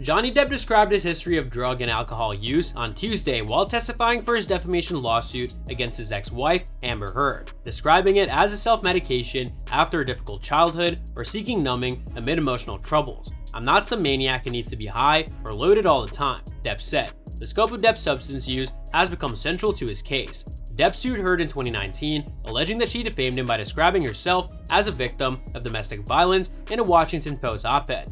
Johnny Depp described his history of drug and alcohol use on Tuesday while testifying for his defamation lawsuit against his ex-wife, Amber Heard, describing it as a self-medication after a difficult childhood or seeking numbing amid emotional troubles. "I'm not some maniac who needs to be high or loaded all the time," Depp said. The scope of Depp's substance use has become central to his case. Depp sued Heard in 2019, alleging that she defamed him by describing herself as a victim of domestic violence in a Washington Post op-ed.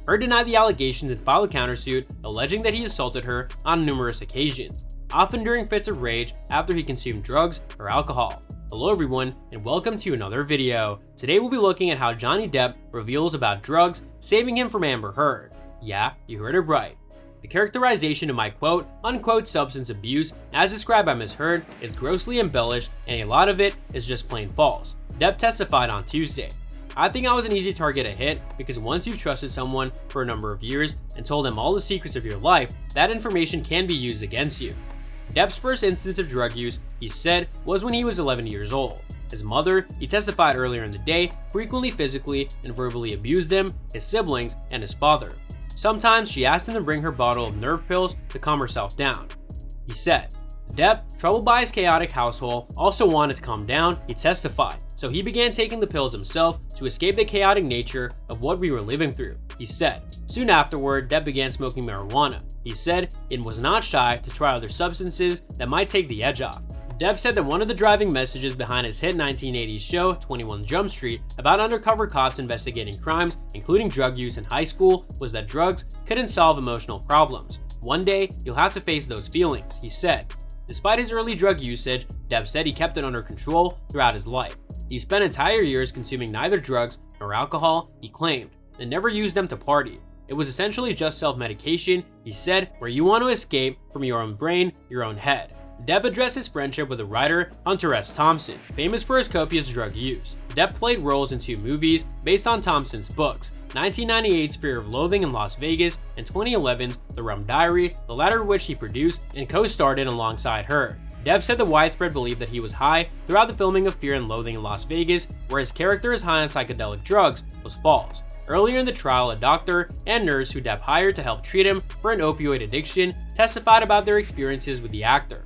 Heard denied the allegations and filed a countersuit, alleging that he assaulted her on numerous occasions, often during fits of rage after he consumed drugs or alcohol. Hello everyone, and welcome to another video. Today we'll be looking at how Johnny Depp reveals about drugs saving him from Amber Heard. Yeah, you heard it right. The characterization of my quote-unquote substance abuse, as described by Ms. Heard, is grossly embellished and a lot of it is just plain false, Depp testified on Tuesday. "I think I was an easy target to hit because once you've trusted someone for a number of years and told them all the secrets of your life, that information can be used against you." Depp's first instance of drug use, he said, was when he was 11 years old. His mother, he testified earlier in the day, frequently physically and verbally abused him, his siblings, and his father. Sometimes she asked him to bring her bottle of nerve pills to calm herself down. He said, Depp, troubled by his chaotic household, also wanted to calm down, he testified, so he began taking the pills himself to escape the chaotic nature of what we were living through, he said. Soon afterward, Depp began smoking marijuana. He said it was not shy to try other substances that might take the edge off. Depp said that one of the driving messages behind his hit 1980s show, 21 Jump Street, about undercover cops investigating crimes, including drug use in high school, was that drugs couldn't solve emotional problems. "One day, you'll have to face those feelings," he said. Despite his early drug usage, Depp said he kept it under control throughout his life. He spent entire years consuming neither drugs nor alcohol, he claimed, and never used them to party. It was essentially just self-medication, he said, where you want to escape from your own brain, your own head. Depp addressed his friendship with the writer Hunter S. Thompson, famous for his copious drug use. Depp played roles in 2 movies based on Thompson's books, 1998's Fear of Loathing in Las Vegas and 2011's The Rum Diary, the latter of which he produced and co-starred in alongside her. Depp said the widespread belief that he was high throughout the filming of Fear and Loathing in Las Vegas, where his character is high on psychedelic drugs, was false. Earlier in the trial, a doctor and nurse who Depp hired to help treat him for an opioid addiction testified about their experiences with the actor.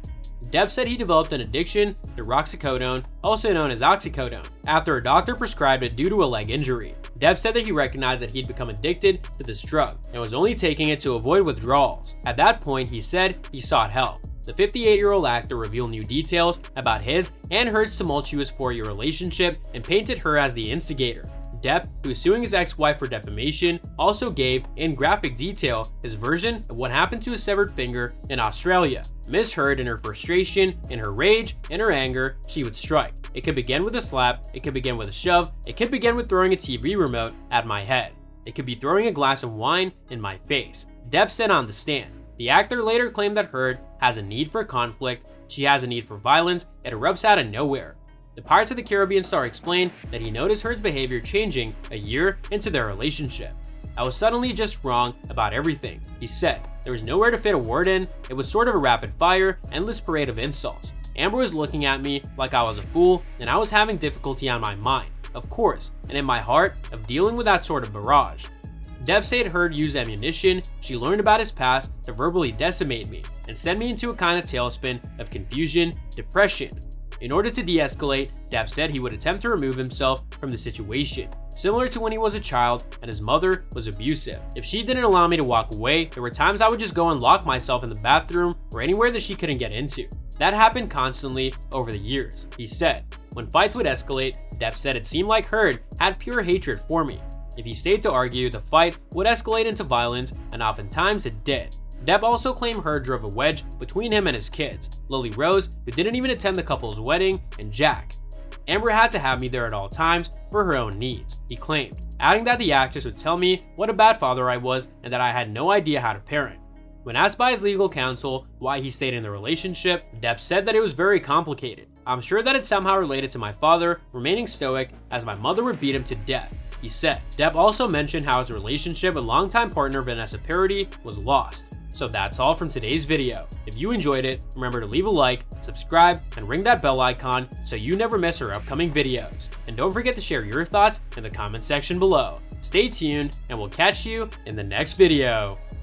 Depp said he developed an addiction to roxicodone, also known as oxycodone, after a doctor prescribed it due to a leg injury. Depp said that he recognized that he'd become addicted to this drug and was only taking it to avoid withdrawals. At that point, he said he sought help. The 58-year-old actor revealed new details about his and Heard's tumultuous 4-year relationship and painted her as the instigator. Depp, who is suing his ex-wife for defamation, also gave, in graphic detail, his version of what happened to his severed finger in Australia. Ms. Heard, in her frustration, in her rage, in her anger, she would strike. It could begin with a slap, it could begin with a shove, it could begin with throwing a TV remote at my head. It could be throwing a glass of wine in my face, Depp said on the stand. The actor later claimed that Heard has a need for conflict, she has a need for violence, it erupts out of nowhere. The Pirates of the Caribbean star explained that he noticed Heard's behavior changing a year into their relationship. "I was suddenly just wrong about everything," he said. "There was nowhere to fit a word in, it was sort of a rapid fire, endless parade of insults. Amber was looking at me like I was a fool, and I was having difficulty on my mind, of course, and in my heart, of dealing with that sort of barrage." Depp said Heard used ammunition she learned about his past to verbally decimate me and send me into a kind of tailspin of confusion, depression. In order to de-escalate, Depp said he would attempt to remove himself from the situation, similar to when he was a child and his mother was abusive. "If she didn't allow me to walk away, there were times I would just go and lock myself in the bathroom or anywhere that she couldn't get into. That happened constantly over the years," he said. When fights would escalate, Depp said it seemed like Heard had pure hatred for me. If he stayed to argue, the fight would escalate into violence, and oftentimes it did. Depp also claimed Heard drove a wedge between him and his kids, Lily Rose, who didn't even attend the couple's wedding, and Jack. "Amber had to have me there at all times for her own needs," he claimed, adding that the actress would tell me what a bad father I was and that I had no idea how to parent. When asked by his legal counsel why he stayed in the relationship, Depp said that it was very complicated. "I'm sure that it's somehow related to my father remaining stoic as my mother would beat him to death," he said. Depp also mentioned how his relationship with longtime partner Vanessa Paradis was lost. So that's all from today's video. If you enjoyed it, remember to leave a like, subscribe, and ring that bell icon so you never miss our upcoming videos. And don't forget to share your thoughts in the comment section below. Stay tuned, and we'll catch you in the next video.